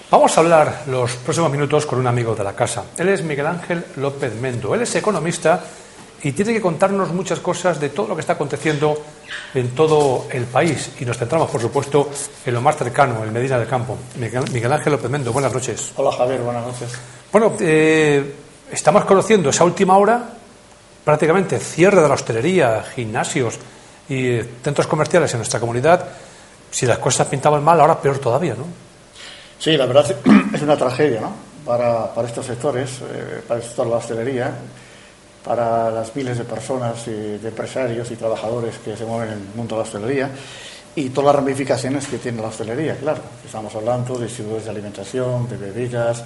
Vamos a hablar los próximos minutos con un amigo de la casa. Él es Miguel Ángel López Mendo. Él es economista y tiene que contarnos muchas cosas de todo lo que está aconteciendo en todo el país. Y nos centramos, por supuesto, en lo más cercano, en Medina del Campo. Miguel Ángel López Mendo, buenas noches. Hola Javier, buenas noches. Bueno, estamos conociendo esa última hora, prácticamente cierre de la hostelería, gimnasios y centros comerciales en nuestra comunidad. Si las cosas pintaban mal, ahora peor todavía, ¿no? Sí, la verdad es una tragedia, ¿no? Para estos sectores, para el sector de la hostelería, para las miles de personas, de empresarios y trabajadores que se mueven en el mundo de la hostelería y todas las ramificaciones que tiene la hostelería, claro. Estamos hablando de distribuidores de alimentación, de bebidas,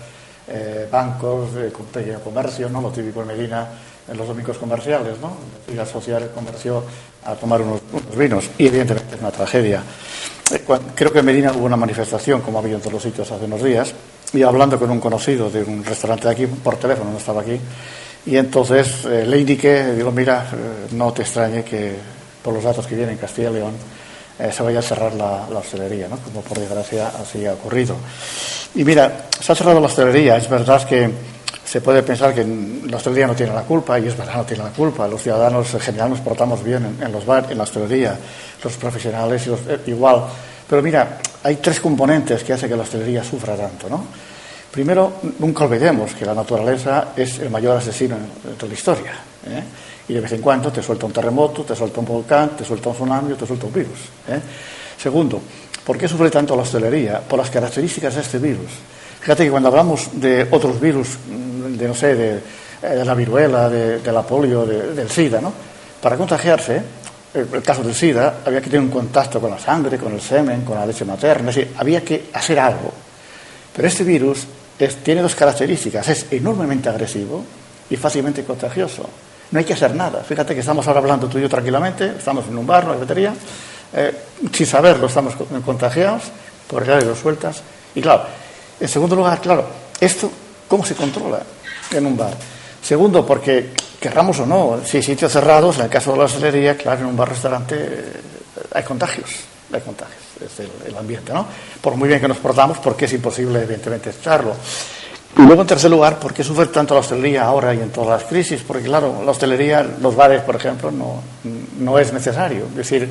bancos, de pequeño comercio, ¿no? Lo típico en Medina en los domingos comerciales, ¿no? La social, el comercio a tomar unos vinos y evidentemente es una tragedia. Creo que en Medina hubo una manifestación, como ha habido en todos los sitios hace unos días, y hablando con un conocido de un restaurante de aquí, por teléfono, no estaba aquí, y entonces le indiqué, digo, mira, no te extrañe que por los datos que vienen en Castilla y León se vaya a cerrar la hostelería, ¿no? Como por desgracia así ha ocurrido. Y mira, se ha cerrado la hostelería, es verdad que se puede pensar que la hostelería no tiene la culpa, y es verdad, no tiene la culpa. Los ciudadanos en general nos portamos bien en los bares, en la hostelería, los profesionales igual. Pero mira, hay tres componentes que hacen que la hostelería sufra tanto, ¿no? Primero, nunca olvidemos que la naturaleza es el mayor asesino de toda la historia, ¿eh? Y de vez en cuando te suelta un terremoto, te suelta un volcán, te suelta un tsunami o te suelta un virus, ¿eh? Segundo, ¿por qué sufre tanto la hostelería? Por las características de este virus. Fíjate que cuando hablamos de otros virus, de la viruela, de la polio, del SIDA, ¿no? Para contagiarse, el caso del SIDA, había que tener un contacto con la sangre, con el semen, con la leche materna, es decir, había que hacer algo. Pero este virus tiene dos características: es enormemente agresivo y fácilmente contagioso. No hay que hacer nada. Fíjate que estamos ahora hablando tú y yo tranquilamente, estamos en un bar, una cafetería, sin saberlo estamos contagiados, por el aire lo sueltas. Y claro, en segundo lugar, claro, esto, ¿cómo se controla en un bar? Segundo, porque querramos o no, si hay sitios cerrados, en el caso de la hostelería, claro, en un bar-restaurante hay contagios, es el ambiente, ¿no? Por muy bien que nos portamos, porque es imposible, evidentemente, echarlo. Y luego, en tercer lugar, ¿por qué sufre tanto la hostelería ahora y en todas las crisis? Porque, claro, la hostelería, los bares, por ejemplo, no es necesario, es decir,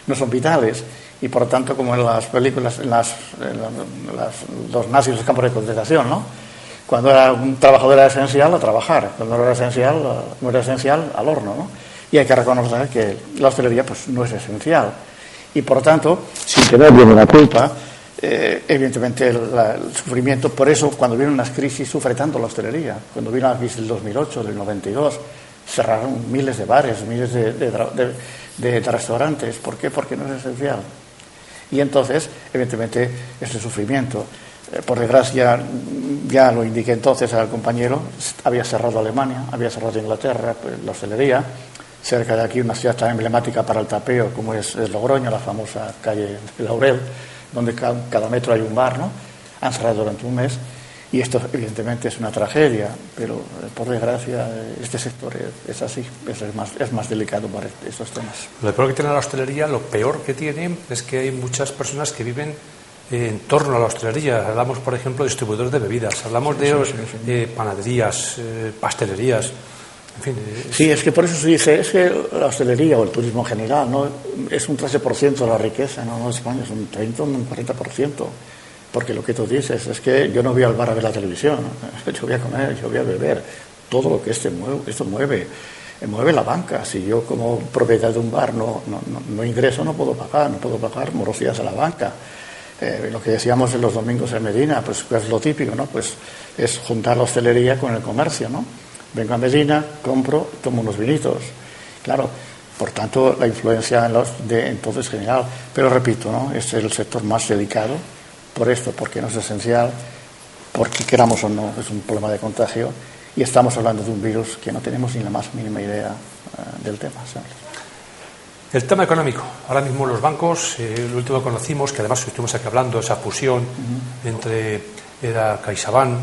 no son vitales. Y, por lo tanto, como en las películas, los nazis, los campos de concentración, ¿no? Cuando era un trabajador era esencial, a trabajar. Cuando no era esencial, al horno, ¿no? Y hay que reconocer que la hostelería pues no es esencial. Y, por lo tanto, sin tener ninguna culpa, evidentemente el sufrimiento. Por eso, cuando vienen las crisis, sufre tanto la hostelería. Cuando vino la crisis del 2008, del 92, cerraron miles de bares, miles de restaurantes. ¿Por qué? Porque no es esencial. Y entonces, evidentemente, es el sufrimiento. Por desgracia, ya lo indiqué entonces al compañero, había cerrado Alemania, había cerrado Inglaterra, pues, la hostelería. Cerca de aquí, una ciudad tan emblemática para el tapeo como es Logroño, la famosa calle Laurel, donde cada metro hay un bar, ¿no? Han cerrado durante un mes. Y esto, evidentemente, es una tragedia, pero por desgracia, este sector es así, es más delicado para estos temas. Lo peor que tiene la hostelería, lo peor que tiene es que hay muchas personas que viven en torno a la hostelería. Hablamos, por ejemplo, de distribuidores de bebidas, hablamos de panaderías, pastelerías, en fin. Sí, es que por eso se dice, es que la hostelería o el turismo en general no es un 13% de la riqueza, no es España, es un 30 o un 40%. Porque lo que tú dices es que yo no voy al bar a ver la televisión, yo voy a comer, yo voy a beber. Todo lo que esto mueve la banca. Si yo como propietario de un bar no ingreso, no puedo pagar morosidades a la banca. Lo que decíamos en los domingos en Medina, pues es lo típico, ¿no? Pues es juntar la hostelería con el comercio, ¿no? Vengo a Medina, compro, tomo unos vinitos. Claro, por tanto, la influencia entonces general. Pero repito, ¿no? Este es el sector más delicado. Por esto, porque no es esencial, porque queramos o no, es un problema de contagio, y estamos hablando de un virus que no tenemos ni la más mínima idea del tema, ¿sabes? El tema económico. Ahora mismo los bancos, el último que conocimos, que además estuvimos aquí hablando, esa fusión entre CaixaBank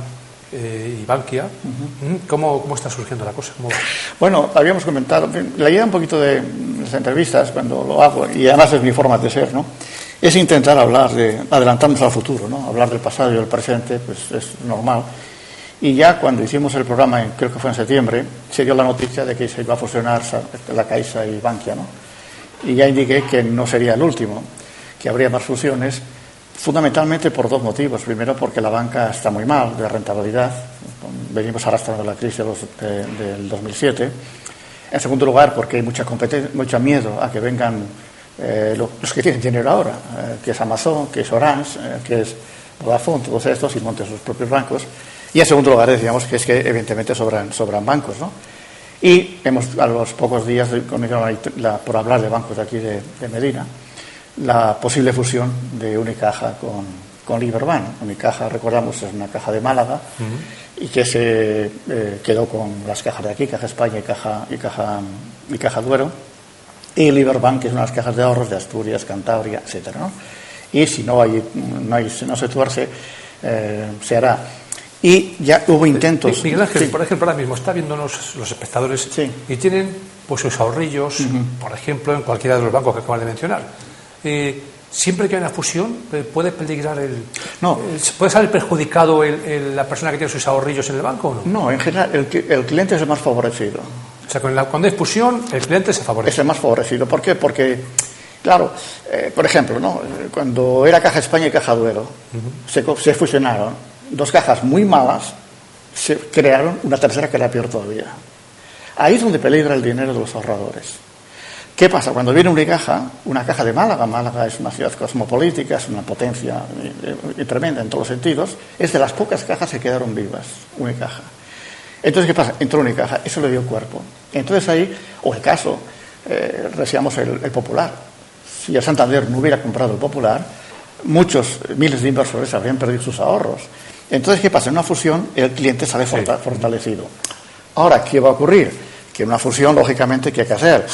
y Bankia. ¿Cómo está surgiendo la cosa? ¿Cómo va? Bueno, habíamos comentado, leía un poquito de las entrevistas cuando lo hago, y además es mi forma de ser, ¿no? es intentar adelantarnos al futuro, ¿no? Hablar del pasado y del presente, pues es normal. Y ya cuando hicimos el programa, creo que fue en septiembre, se dio la noticia de que se iba a fusionar la Caixa y Bankia, ¿no? Y ya indiqué que no sería el último, que habría más fusiones, fundamentalmente por dos motivos. Primero, porque la banca está muy mal de rentabilidad, venimos arrastrando la crisis del 2007. En segundo lugar, porque hay mucho miedo a que vengan los que tienen dinero ahora, que es Amazon, que es Orange, que es Vodafone, todos estos, y monten sus propios bancos. Y en segundo lugar, decíamos que es que evidentemente sobran bancos, ¿no? Y a los pocos días, por hablar de bancos de aquí de Medina, la posible fusión de Unicaja con Liberbank. Unicaja, recordamos, es una caja de Málaga y que se quedó con las cajas de aquí, Caja España y Caja Duero. Y Liberbank, que es unas cajas de ahorros de Asturias, Cantabria, etcétera, ¿no? Y si no se tuerce, se hará. Y ya hubo intentos. Miguel Ángel, por ejemplo, ahora mismo está viéndonos los espectadores y tienen pues sus ahorrillos, por ejemplo, en cualquiera de los bancos que acabas de mencionar. Siempre que hay una fusión, ¿puede peligrar puede salir perjudicado la persona que tiene sus ahorrillos en el banco o no? No, en general el cliente es el más favorecido. O sea, cuando hay fusión, el cliente se favorece. Es el más favorecido. ¿Por qué? Porque, claro, por ejemplo, ¿no? Cuando era Caja España y Caja Duero, se fusionaron. Dos cajas muy malas, se crearon una tercera que era peor todavía. Ahí es donde peligra el dinero de los ahorradores. ¿Qué pasa? Cuando viene una caja de Málaga es una ciudad cosmopolita, es una potencia tremenda en todos los sentidos, es de las pocas cajas que quedaron vivas, Unicaja. Entonces, ¿qué pasa? Entró Unicaja, eso le dio cuerpo. Entonces ahí, o el caso, decíamos el Popular. Si el Santander no hubiera comprado el Popular, miles de inversores habrían perdido sus ahorros. Entonces, ¿qué pasa? En una fusión, el cliente sale fortalecido. Ahora, ¿qué va a ocurrir? Que en una fusión, lógicamente, ¿qué hay que hacer?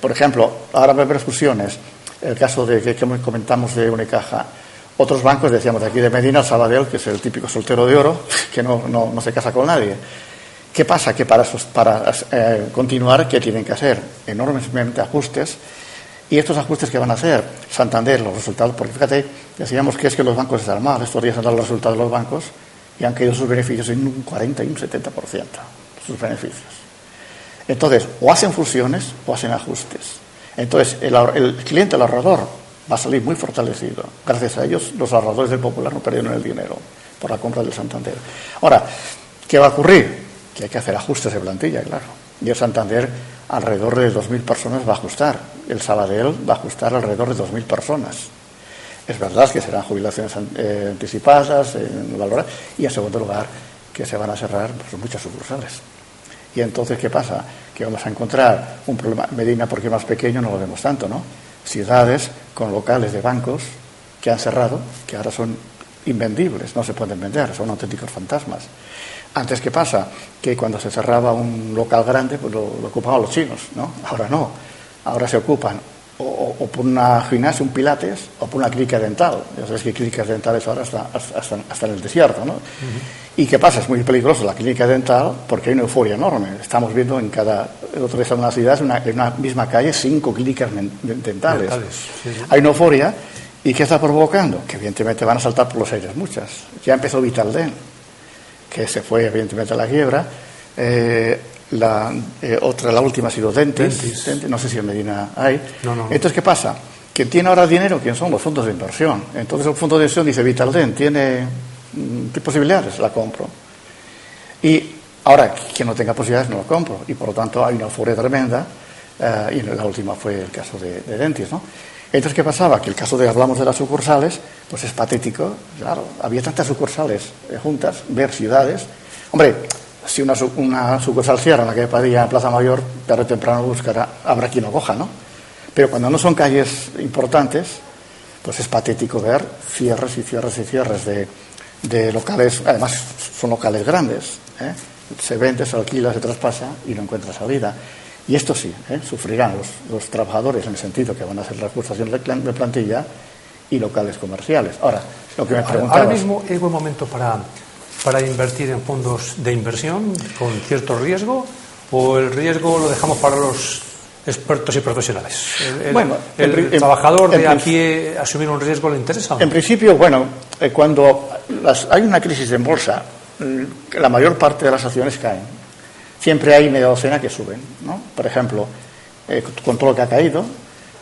Por ejemplo, ahora va a haber fusiones. El caso que comentamos de Unicaja. Otros bancos, decíamos de aquí de Medina, Sabadell, que es el típico soltero de oro, que no se casa con nadie. ¿Qué pasa? Que para continuar, ¿qué tienen que hacer? Enormemente ajustes. Y estos ajustes que van a hacer, Santander, los resultados, porque fíjate, decíamos que es que los bancos están mal, estos días han dado los resultados de los bancos y han caído sus beneficios en un 40 y un 70%, sus beneficios. Entonces, o hacen fusiones o hacen ajustes. Entonces, el cliente, el ahorrador, va a salir muy fortalecido. Gracias a ellos, los ahorradores del Popular no perdieron el dinero por la compra del Santander. Ahora, ¿qué va a ocurrir? Que hay que hacer ajustes de plantilla, claro. Y el Santander, alrededor de 2.000 personas va a ajustar. El Sabadell va a ajustar alrededor de 2.000 personas. Es verdad que serán jubilaciones anticipadas, y en segundo lugar, que se van a cerrar pues, muchas sucursales. Y entonces, ¿qué pasa? Que vamos a encontrar un problema. Medina, porque es más pequeño, no lo vemos tanto, ¿no? Ciudades con locales de bancos que han cerrado, que ahora son invendibles, no se pueden vender, son auténticos fantasmas. Antes, ¿qué pasa? Que cuando se cerraba un local grande, pues lo ocupaban los chinos, ¿no? Ahora no. Ahora se ocupan o por una gimnasia, un pilates, o por una clínica dental. Ya sabes que clínicas dentales ahora hasta en el desierto, ¿no? ¿Y qué pasa? Es muy peligroso la clínica dental porque hay una euforia enorme. Estamos viendo el otro día en una ciudad, en una misma calle, 5 clínicas dentales. Sí. Hay una euforia. ¿Y qué está provocando? Que evidentemente van a saltar por los aires muchas. Ya empezó Vitaldent, que se fue evidentemente a la quiebra. La última ha sido Dentes. No sé si en Medina hay. No. Entonces, ¿qué pasa? ¿Quién tiene ahora dinero? ¿Quién son? Los fondos de inversión. Entonces el fondo de inversión dice, Vitaldent tiene ¿qué posibilidades? La compro. Y ahora, quien no tenga posibilidades no la compro. Y por lo tanto hay una euforia tremenda. Y la última fue el caso de Dentes, ¿no? Entonces, ¿qué pasaba? Que el caso hablamos de las sucursales, pues es patético. Claro, había tantas sucursales juntas, ver ciudades. Hombre, si una sucursal cierra en la calle Padilla, Plaza Mayor, tarde o temprano habrá quien lo coja, ¿no? Pero cuando no son calles importantes, pues es patético ver cierres y cierres y cierres de locales, además son locales grandes, ¿eh? Se vende, se alquila, se traspasa y no encuentra salida. Y esto sí, sufrirán los trabajadores en el sentido que van a hacer la ajustación de plantilla y locales comerciales. Ahora, lo que me preguntabas... Ahora mismo es buen momento para invertir en fondos de inversión con cierto riesgo, o el riesgo lo dejamos para los expertos y profesionales? El trabajador de aquí asumir un riesgo le interesa? En principio, cuando hay una crisis en bolsa, la mayor parte de las acciones caen. Siempre hay media docena que suben, ¿no? Por ejemplo, con todo lo que ha caído,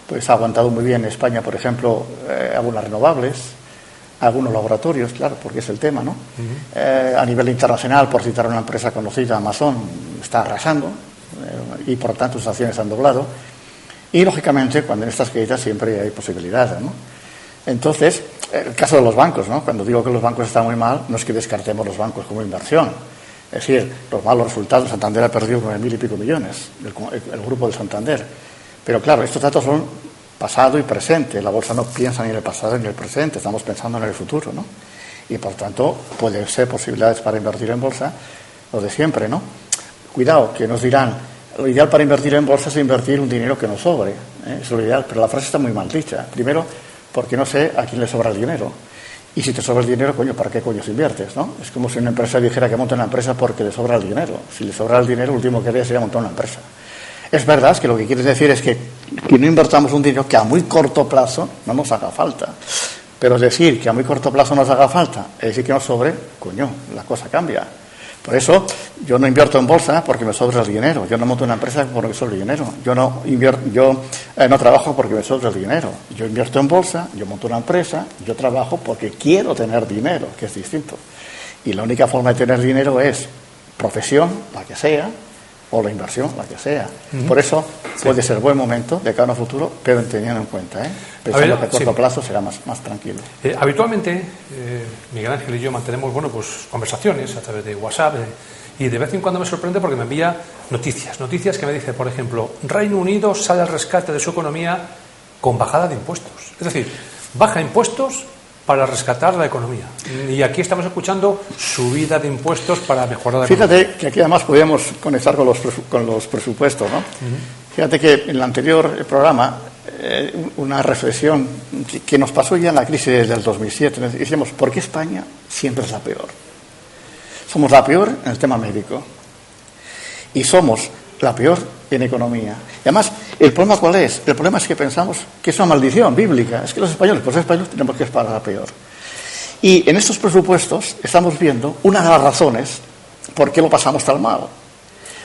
pues ha aguantado muy bien España, por ejemplo, algunas renovables, algunos laboratorios, claro, porque es el tema, ¿no? A nivel internacional, por citar una empresa conocida, Amazon está arrasando y por tanto sus acciones han doblado. Y lógicamente, cuando en estas caídas siempre hay posibilidades, ¿no? Entonces, el caso de los bancos, ¿no? Cuando digo que los bancos están muy mal, no es que descartemos los bancos como inversión. Es decir, los malos resultados, Santander ha perdido 9.000 y pico millones, el grupo de Santander. Pero claro, estos datos son pasado y presente. La bolsa no piensa ni en el pasado ni en el presente, estamos pensando en el futuro, ¿no? Y por tanto, pueden ser posibilidades para invertir en bolsa, lo de siempre, ¿no? Cuidado, que nos dirán, lo ideal para invertir en bolsa es invertir un dinero que nos sobre, ¿eh? Es lo ideal, pero la frase está muy mal dicha. Primero, porque no sé a quién le sobra el dinero. Y si te sobra el dinero, coño, ¿para qué coños inviertes, no? Es como si una empresa dijera que monta una empresa porque le sobra el dinero. Si le sobra el dinero, lo último que haría sería montar una empresa. Es verdad que lo que quieres decir es que no invertamos un dinero que a muy corto plazo no nos haga falta. Pero decir que a muy corto plazo nos haga falta, es decir que nos sobre, coño, la cosa cambia. Por eso yo no invierto en bolsa porque me sobra el dinero. Yo no monto una empresa porque me sobra el dinero. Yo no trabajo porque me sobra el dinero. Yo invierto en bolsa, yo monto una empresa, yo trabajo porque quiero tener dinero, que es distinto. Y la única forma de tener dinero es profesión, la que sea, o la inversión, la que sea. Por eso puede ser buen momento de cara a un futuro, pero teniendo en cuenta, pensando que a corto plazo será más tranquilo. Habitualmente, Miguel Ángel y yo mantenemos conversaciones a través de WhatsApp y de vez en cuando me sorprende porque me envía noticias que me dice, por ejemplo, Reino Unido sale al rescate de su economía con bajada de impuestos. Es decir, baja impuestos para rescatar la economía. Y aquí estamos escuchando subida de impuestos para mejorar la economía. Fíjate que aquí además podemos conectar con los presupuestos, ¿no? Fíjate que en el anterior programa, una reflexión que nos pasó ya en la crisis del 2007, decíamos, ¿por qué España siempre es la peor? Somos la peor en el tema médico y somos la peor en economía. Y además, ¿el problema cuál es? El problema es que pensamos que es una maldición bíblica. Es que los españoles tenemos que ir para la peor. Y en estos presupuestos estamos viendo una de las razones por qué lo pasamos tan mal.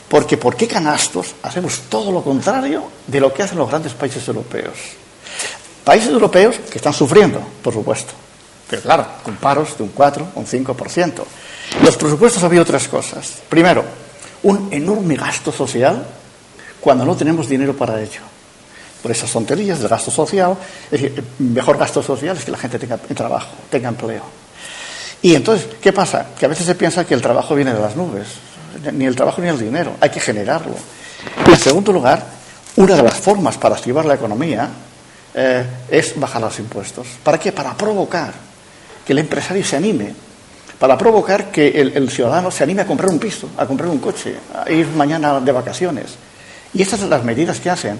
Porque ¿por qué canastos hacemos todo lo contrario de lo que hacen los grandes países europeos? Países europeos que están sufriendo, por supuesto. Pero claro, con paros de un 4, un 5%. Los presupuestos había otras cosas. Primero, un enorme gasto social cuando no tenemos dinero para ello. Por esas tonterías del gasto social, es decir, el mejor gasto social es que la gente tenga trabajo, tenga empleo. Y entonces, ¿qué pasa? Que a veces se piensa que el trabajo viene de las nubes. Ni el trabajo ni el dinero, hay que generarlo. Y en segundo lugar, una de las formas para activar la economía es bajar los impuestos. ¿Para qué? Para provocar que el empresario se anime, para provocar que el ciudadano se anime a comprar un piso, a comprar un coche, a ir mañana de vacaciones. Y estas son las medidas que hacen.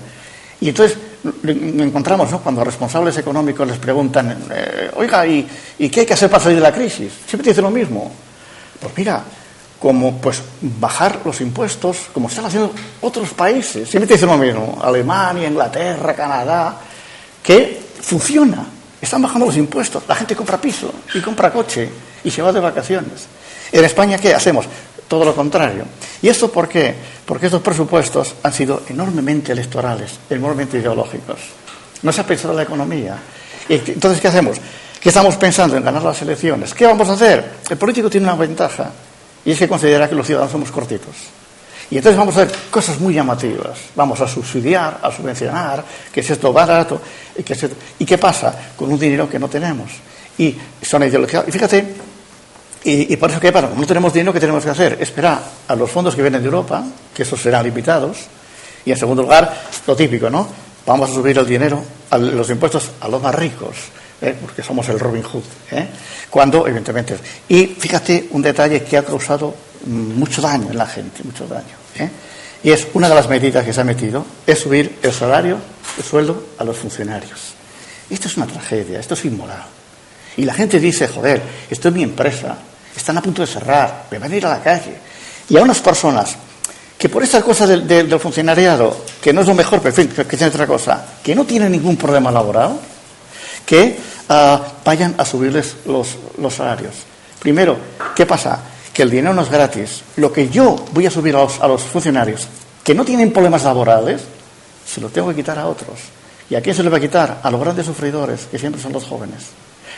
Y entonces encontramos, ¿no?, cuando a responsables económicos les preguntan, oiga, ¿y qué hay que hacer para salir de la crisis? Siempre te dicen lo mismo. Pues mira, como pues bajar los impuestos, como están haciendo otros países. Siempre te dicen lo mismo. Alemania, Inglaterra, Canadá, que funciona. Están bajando los impuestos. La gente compra piso y compra coche y se va de vacaciones. En España, ¿qué hacemos? Todo lo contrario. ¿Y esto por qué? Porque estos presupuestos han sido enormemente electorales, enormemente ideológicos. No se ha pensado en la economía. Entonces, ¿qué hacemos? ¿Qué estamos pensando en ganar las elecciones? ¿Qué vamos a hacer? El político tiene una ventaja y es que considera que los ciudadanos somos cortitos. Y entonces vamos a hacer cosas muy llamativas. Vamos a subsidiar, a subvencionar, que es esto barato. ¿Y qué pasa? Con un dinero que no tenemos. Y son ideologías. Y fíjate, y por eso, ¿qué pasa? Como no tenemos dinero, ¿qué tenemos que hacer? Esperar a los fondos que vienen de Europa, que esos serán limitados. Y en segundo lugar, lo típico, ¿no? Vamos a subir el dinero, los impuestos a los más ricos, porque somos el Robin Hood. Cuando, evidentemente. Y fíjate un detalle que ha causado mucho daño en la gente, mucho daño. Y es una de las medidas que se ha metido, es subir el salario, el sueldo a los funcionarios. Esto es una tragedia, esto es inmoral. Y la gente dice, joder, esto es mi empresa, están a punto de cerrar, me van a ir a la calle. Y a unas personas que por estas cosas del funcionariado, que no es lo mejor, pero en fin, que tiene otra cosa, que no tiene ningún problema laboral, que vayan a subirles los salarios. Primero, ¿qué pasa? Que el dinero no es gratis. Lo que yo voy a subir a los funcionarios que no tienen problemas laborales, se lo tengo que quitar a otros. ¿Y a quién se le va a quitar? A los grandes sufridores, que siempre son los jóvenes.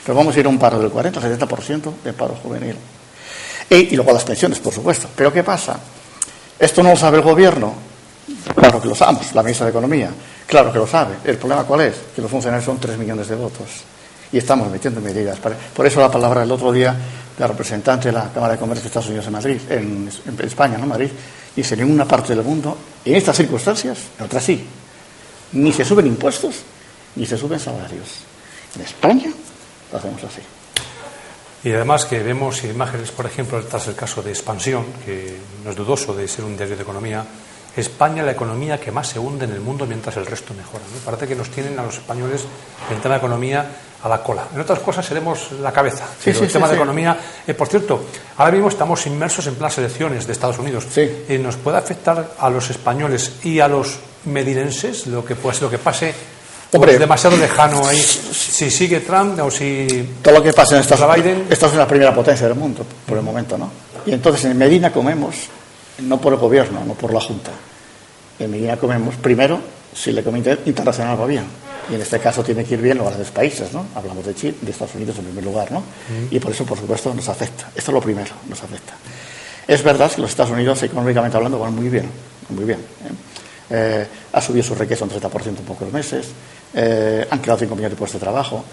Nos vamos a ir a un paro del 40-70% de paro juvenil. Y luego las pensiones, por supuesto. Pero ¿qué pasa? ¿Esto no lo sabe el gobierno? Claro que lo sabemos, la ministra de Economía. Claro que lo sabe. ¿El problema cuál es? Que los funcionarios son 3 millones de votos. Y estamos metiendo medidas. Por eso la palabra el otro día de la representante de la Cámara de Comercio de Estados Unidos en Madrid, en España, ¿no? Madrid, dice, en ninguna parte del mundo, en estas circunstancias, en otras sí, ni se suben impuestos, ni se suben salarios. En España lo hacemos así. Y además que vemos imágenes, por ejemplo, tras el caso de Expansión, que no es dudoso de ser un diario de economía, España, la economía que más se hunde en el mundo mientras el resto mejora, ¿no? Parece que nos tienen a los españoles en tema de economía a la cola. En otras cosas seremos la cabeza. Sí, pero el tema de economía, por cierto, ahora mismo estamos inmersos en las elecciones de Estados Unidos. Sí. ¿Nos puede afectar a los españoles y a los medinenses lo que pase? Hombre, es demasiado lejano ahí. Si sigue Trump o si todo lo que pasa en Estados Biden. Unidos, esta es la primera potencia del mundo por el momento, ¿no? Y entonces en Medina comemos no por el gobierno, no por la Junta. En Medina comemos primero si la economía internacional va bien. Y en este caso tiene que ir bien los grandes países, ¿no? Hablamos de Chile, de Estados Unidos en primer lugar, ¿no? Y por eso, por supuesto, nos afecta. Esto es lo primero, nos afecta. Es verdad que los Estados Unidos, económicamente hablando, van muy bien, muy bien. Ha subido su riqueza un 30% en pocos meses, han creado 5 millones de puestos de trabajo.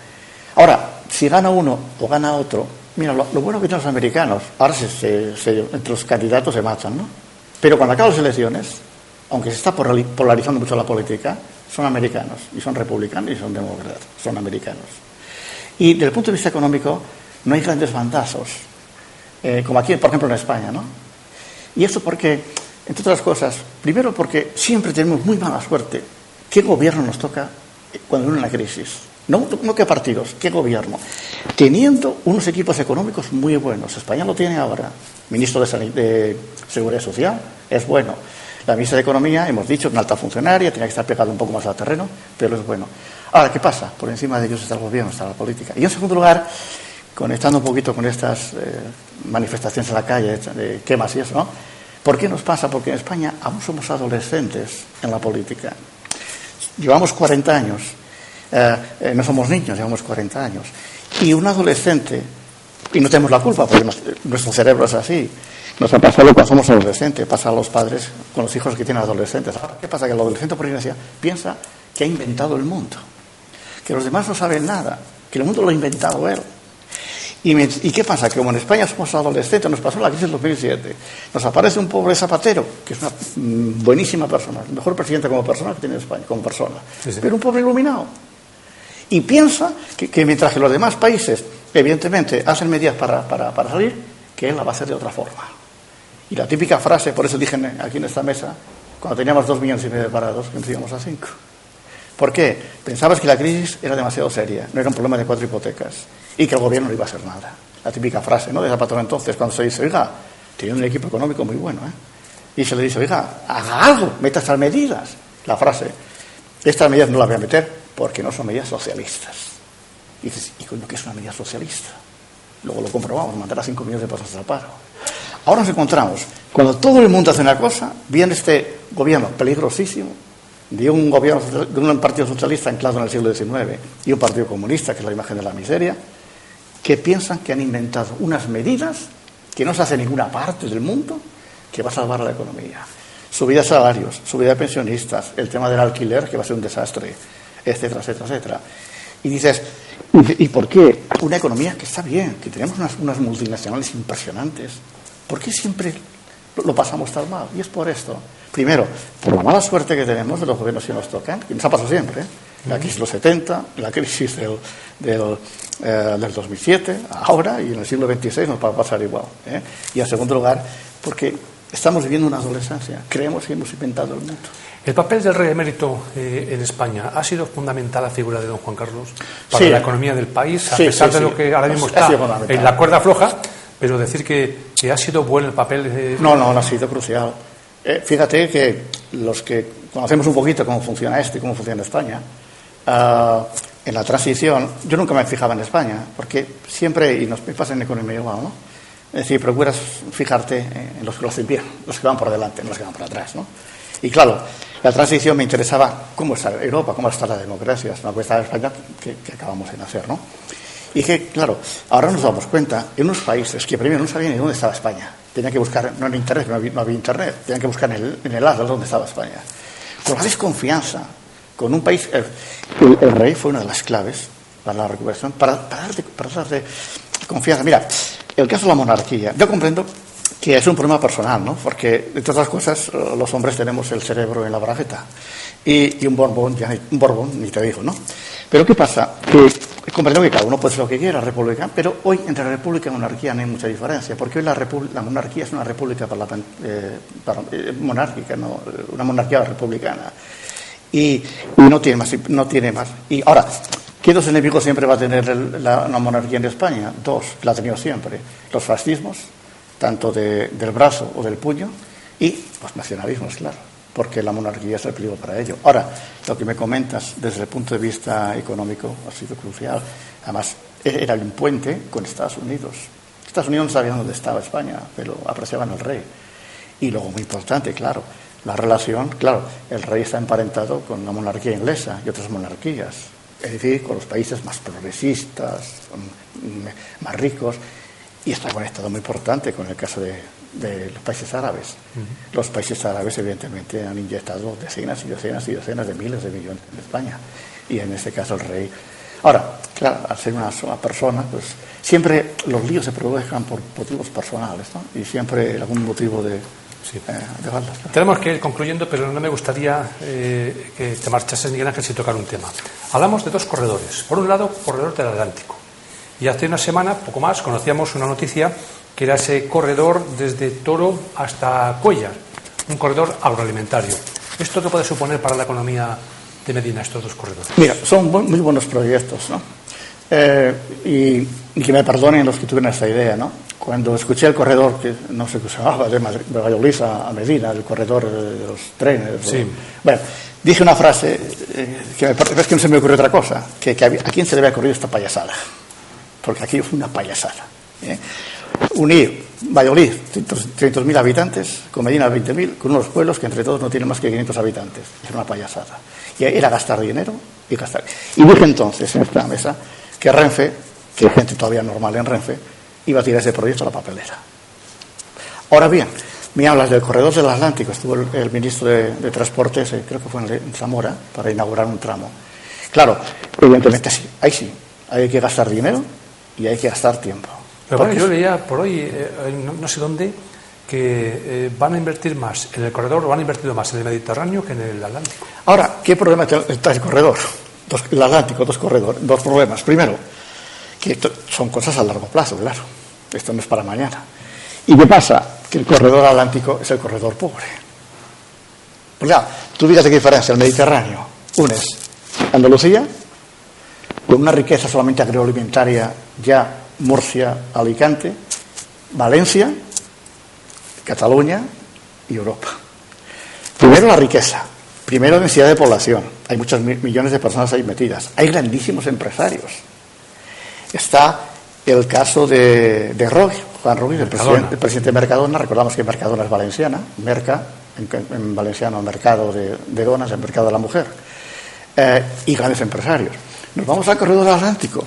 Ahora, si gana uno o gana otro, mira, lo bueno que tienen los americanos, ahora entre los candidatos se marchan, ¿no? Pero cuando acaban las elecciones, aunque se está polarizando mucho la política, son americanos, y son republicanos y son demócratas, son americanos. Y desde el punto de vista económico, no hay grandes bandazos, como aquí, por ejemplo, en España, ¿no? Y esto porque, entre otras cosas, primero porque siempre tenemos muy mala suerte. ¿Qué gobierno nos toca cuando viene una crisis? No qué partidos, qué gobierno. Teniendo unos equipos económicos muy buenos. España lo tiene ahora. Ministro de Seguridad Social es bueno. La ministra de Economía, hemos dicho, una alta funcionaria, tenía que estar pegada un poco más al terreno, pero es bueno. Ahora, ¿qué pasa? Por encima de ellos está el gobierno, está la política. Y en segundo lugar, conectando un poquito con estas manifestaciones en la calle, de quemas y eso, ¿no? ¿Por qué nos pasa? Porque en España aún somos adolescentes en la política. Llevamos 40 años. No somos niños, llevamos 40 años. Y un adolescente, y no tenemos la culpa, porque nuestro cerebro es así, nos ha pasado cuando somos adolescentes, pasa a los padres con los hijos que tienen adolescentes. Ahora, ¿qué pasa? Que el adolescente por inercia piensa que ha inventado el mundo, que los demás no saben nada, que el mundo lo ha inventado él. ¿Y qué pasa? Que como en España somos adolescentes, nos pasó la crisis del 2007, nos aparece un pobre Zapatero, que es una buenísima persona, el mejor presidente como persona que tiene España, como persona, sí. Pero un pobre iluminado. Y piensa que mientras que los demás países, evidentemente, hacen medidas para salir, que él la va a hacer de otra forma. Y la típica frase, por eso dije aquí en esta mesa, cuando teníamos 2,5 millones de parados, que nos íbamos a 5. ¿Por qué? Pensabas que la crisis era demasiado seria, no era un problema de 4 hipotecas, y que el gobierno no iba a hacer nada. La típica frase, ¿no?, de Zapatero entonces, cuando se dice, oiga, tiene un equipo económico muy bueno, y se le dice, oiga, haga algo, meta estas medidas. La frase, estas medidas no las voy a meter porque no son medidas socialistas. Y dices, ¿y qué es una medida socialista? Luego lo comprobamos, mandar a 5 millones de personas al paro. Ahora nos encontramos, cuando todo el mundo hace una cosa, viene este gobierno peligrosísimo, de un gobierno, de un partido socialista anclado en el siglo XIX y un partido comunista, que es la imagen de la miseria, que piensan que han inventado unas medidas que no se hace en ninguna parte del mundo, que va a salvar a la economía. Subida de salarios, subida de pensionistas, el tema del alquiler, que va a ser un desastre, etcétera, etcétera, etcétera. Y dices, ¿y por qué? Una economía que está bien, que tenemos unas multinacionales impresionantes. ¿Por qué siempre lo pasamos tan mal? Y es por esto. Primero, por la mala suerte que tenemos de los gobiernos que nos tocan, que nos ha pasado siempre, la crisis de los 70, la crisis del 2007, ahora, y en el siglo XXVI nos va a pasar igual. Y en segundo lugar, porque estamos viviendo una adolescencia, creemos que hemos inventado el mundo. ¿El papel del rey emérito en España ha sido fundamental la figura de don Juan Carlos para la economía del país, a pesar de lo que ahora mismo está en la cuerda floja? Pero decir que ha sido bueno el papel de... No ha sido crucial. Fíjate que los que conocemos un poquito cómo funciona esto y cómo funciona España, en la transición, yo nunca me fijaba en España, porque siempre, y me pasa en economía igual, ¿no? Es decir, procuras fijarte en los que lo hacen bien, los que van por delante, no los que van por atrás, ¿no? Y claro, la transición me interesaba cómo está Europa, cómo está la democracia, es una cuestión de España que acabamos de nacer, ¿no? Y que, claro, ahora nos damos cuenta, en unos países que primero no sabían ni dónde estaba España, tenían que buscar, no en Internet, no había Internet, tenían que buscar en el Atlas dónde estaba España. Con la desconfianza, con un país, el rey fue una de las claves para la recuperación, para darte confianza. Mira, el caso de la monarquía, yo comprendo que es un problema personal, ¿no? Porque, entre otras cosas, los hombres tenemos el cerebro en la bragueta. Y un Borbón, ni te digo, ¿no? Pero ¿qué pasa? Que comprendo que cada uno puede ser lo que quiera, republicano, pero hoy entre república y monarquía no hay mucha diferencia, porque hoy la monarquía es una república monárquica, ¿no? Una monarquía republicana. Y no tiene más. Y ahora, ¿qué dos enemigos siempre va a tener la monarquía en España? Dos, la ha tenido siempre. Los fascismos, tanto del brazo o del puño, y los nacionalismos, claro, porque la monarquía es el peligro para ello. Ahora, lo que me comentas desde el punto de vista económico ha sido crucial. Además, era un puente con Estados Unidos. Estados Unidos no sabía dónde estaba España, pero apreciaban al rey. Y luego, muy importante, claro, la relación, claro, el rey está emparentado con la monarquía inglesa y otras monarquías, es decir, con los países más progresistas, más ricos, y está conectado muy importante con el caso de los países árabes. Uh-huh. Los países árabes, evidentemente, han inyectado decenas y decenas y decenas de miles de millones en España, y en este caso el rey. Ahora, claro, al ser una sola persona, pues siempre los líos se produzcan por motivos personales, ¿no? Y siempre algún motivo de faltas. Tenemos que ir concluyendo, pero no me gustaría que te marchases, Miguel Ángel, sin tocar un tema. Hablamos de dos corredores. Por un lado, corredor del Atlántico. Y hace una semana, poco más, conocíamos una noticia que era ese corredor desde Toro hasta Cuéllar, un corredor agroalimentario. ¿Esto qué puede suponer para la economía de Medina, estos dos corredores? Mira, son muy buenos proyectos, ¿no? Y que me perdonen los que tuvieron esta idea, ¿no? Cuando escuché el corredor, que no sé qué se llamaba, de Valladolid a Medina, el corredor de los trenes. Sí. Bueno, dije una frase que es que no se me ocurrió otra cosa, que a quién se le había ocurrido esta payasada, porque aquí fue una payasada. Unir Valladolid, 300.000 habitantes, con Medina 20.000, con unos pueblos que entre todos no tienen más que 500 habitantes. Es una payasada. Y era gastar dinero y gastar. Y dije entonces en esta mesa que Renfe, que hay gente todavía normal en Renfe, iba a tirar ese proyecto a la papelera. Ahora bien, me hablas del corredor del Atlántico, estuvo el ministro de Transportes, creo que fue en Zamora, para inaugurar un tramo. Claro, evidentemente sí, hay que gastar dinero y hay que gastar tiempo. Pero bueno, yo leía por hoy, no sé dónde, que van a invertir más en el corredor, o han invertido más en el Mediterráneo que en el Atlántico. Ahora, ¿qué problema está el corredor? El Atlántico, dos problemas. Primero, que son cosas a largo plazo, claro. Esto no es para mañana. ¿Y qué pasa? Que el corredor atlántico es el corredor pobre. Pues ya, tú fíjate qué diferencia. El Mediterráneo unes Andalucía con una riqueza solamente agroalimentaria, ya Murcia, Alicante, Valencia, Cataluña y Europa. Primero la riqueza, primero la densidad de población. Hay muchos millones de personas ahí metidas. Hay grandísimos empresarios. Está el caso de Juan Ruiz, el presidente de Mercadona. Recordamos que Mercadona es valenciana, Merca, en valenciano, mercado de donas, el mercado de la mujer. Y grandes empresarios. Nos vamos al corredor del Atlántico.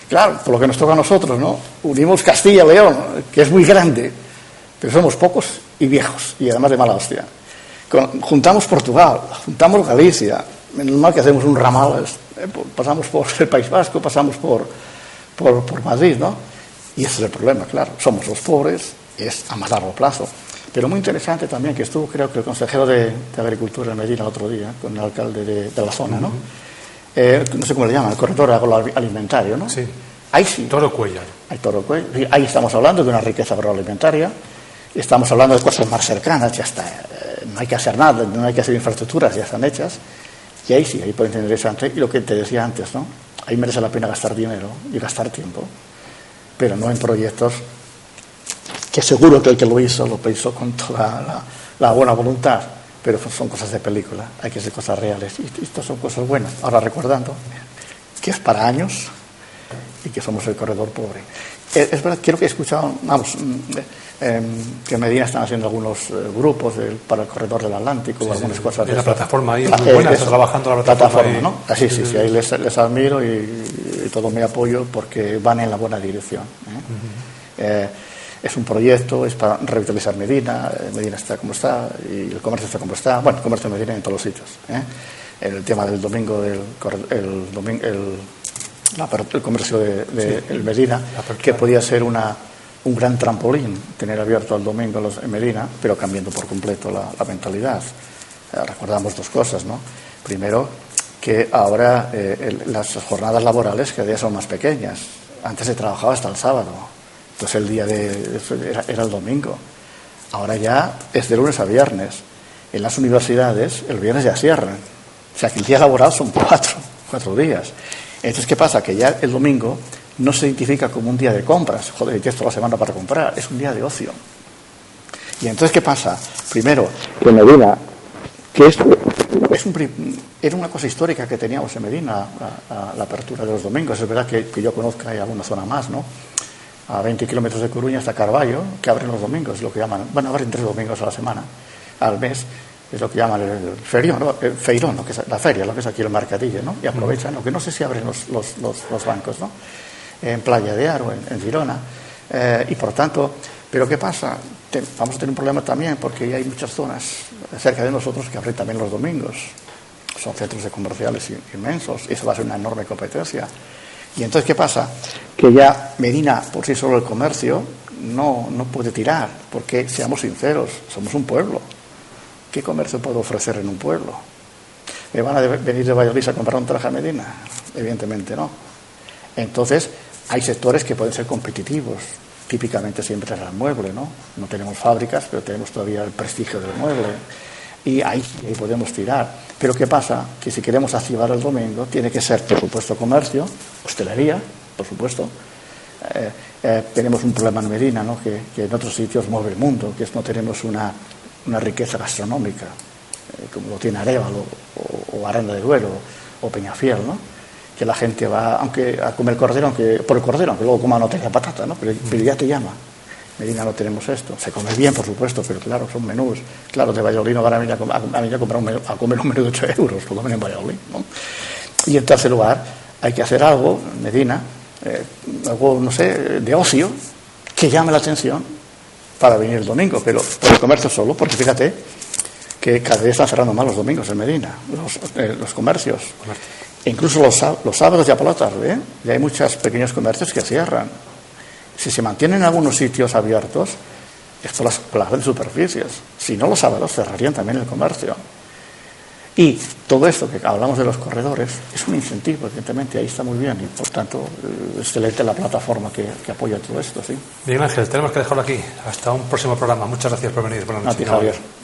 Claro, por lo que nos toca a nosotros, ¿no? Unimos Castilla y León, que es muy grande, pero somos pocos y viejos, y además de mala hostia. Juntamos Portugal, juntamos Galicia, menos mal que hacemos un ramal, pasamos por el País Vasco, pasamos por Madrid, ¿no? Y ese es el problema, claro. Somos los pobres, es a más largo plazo. Pero muy interesante también que estuvo, creo que el consejero de Agricultura en Medina el otro día, con el alcalde de la zona, ¿no? No sé cómo le llaman, el corredor agroalimentario, ¿no? Sí. Ahí sí. Toro Cuéllar. Ahí estamos hablando de una riqueza agroalimentaria, estamos hablando de cosas más cercanas, ya está. No hay que hacer nada, no hay que hacer infraestructuras, ya están hechas. Y ahí sí, ahí puede ser interesante. Y lo que te decía antes, ¿no? Ahí merece la pena gastar dinero y gastar tiempo, pero no en proyectos que seguro que el que lo hizo con toda la buena voluntad, pero son cosas de película, hay que hacer cosas reales. Y estas son cosas buenas. Ahora recordando que es para años y que somos el corredor pobre. Es verdad, quiero que he escuchado, que en Medina están haciendo algunos grupos para el corredor del Atlántico, sí, algunas cosas de de la esta plataforma ahí, muy buena, está trabajando la plataforma ¿no? Así, sí, ahí les admiro y todo mi apoyo porque van en la buena dirección. Es un proyecto, es para revitalizar Medina. Medina está como está y el comercio está como está. Bueno, el comercio de Medina en todos los sitios. El tema del domingo, el comercio de el Medina, que podía ser un gran trampolín, tener abierto el domingo en Medina, pero cambiando por completo la mentalidad. Recordamos dos cosas, ¿no? Primero, que ahora las jornadas laborales cada día son más pequeñas. Antes se trabajaba hasta el sábado, entonces el día era el domingo. Ahora ya es de lunes a viernes. En las universidades el viernes ya cierran. O sea que el día laboral son cuatro días. Entonces, ¿qué pasa? Que ya el domingo no se identifica como un día de compras. Joder, que toda la semana para comprar. Es un día de ocio. Y entonces, ¿qué pasa? Primero, que Medina, que era una cosa histórica que teníamos en Medina, la apertura de los domingos. Es verdad que yo conozco, hay alguna zona más, ¿no? A 20 kilómetros de Coruña hasta Carballo, que abren los domingos, es lo que llaman. Bueno, abren 3 domingos a la semana, al mes. Es lo que llaman el ferión, ¿no? El feirón, lo que es la feria, lo que es aquí el mercadillo, ¿no? Y aprovechan, lo que no sé si abren los bancos, ¿no? En Playa de Aro, en Girona, y por tanto, pero ¿qué pasa? Vamos a tener un problema también porque hay muchas zonas cerca de nosotros que abren también los domingos. Son centros comerciales inmensos, y eso va a ser una enorme competencia. Y entonces, ¿qué pasa? Que ya Medina, por sí solo el comercio, no puede tirar, porque, seamos sinceros, somos un pueblo. ¿Qué comercio puedo ofrecer en un pueblo? ¿Me van a venir de Valladolid a comprar un traje a Medina? Evidentemente no. Entonces, hay sectores que pueden ser competitivos. Típicamente siempre era el mueble, ¿no? No tenemos fábricas, pero tenemos todavía el prestigio del mueble. Y ahí podemos tirar. Pero ¿qué pasa? Que si queremos activar el domingo, tiene que ser, por supuesto, comercio, hostelería, por supuesto. Tenemos un problema en Medina, ¿no? Que en otros sitios mueve el mundo, que es no tenemos una riqueza gastronómica, como lo tiene Arévalo o Aranda de Duero o Peñafiel, ¿no? Que la gente va a comer cordero, por el cordero, aunque luego coma no tenga patata, ¿no? Pero ya te llama. Medina no tenemos esto. Se come bien, por supuesto, pero claro, son menús. Claro, de Valladolid no van a venir a comer un menú de 8 euros, lo comen en Valladolid, ¿no? Y en tercer lugar, hay que hacer algo, Medina, algo, no sé, de ocio, que llame la atención para venir el domingo, pero por el comercio solo, porque fíjate que cada día están cerrando más los domingos en Medina, los comercios. E incluso los sábados ya por la tarde, ya hay muchos pequeños comercios que cierran. Si se mantienen algunos sitios abiertos, es por las grandes superficies. Si no, los sábados cerrarían también el comercio. Y todo esto que hablamos de los corredores es un incentivo, evidentemente, ahí está muy bien. Y por tanto, excelente la plataforma que apoya todo esto, ¿sí? Miguel Ángel, tenemos que dejarlo aquí. Hasta un próximo programa. Muchas gracias por venir. Buenas noches. A ti, Javier.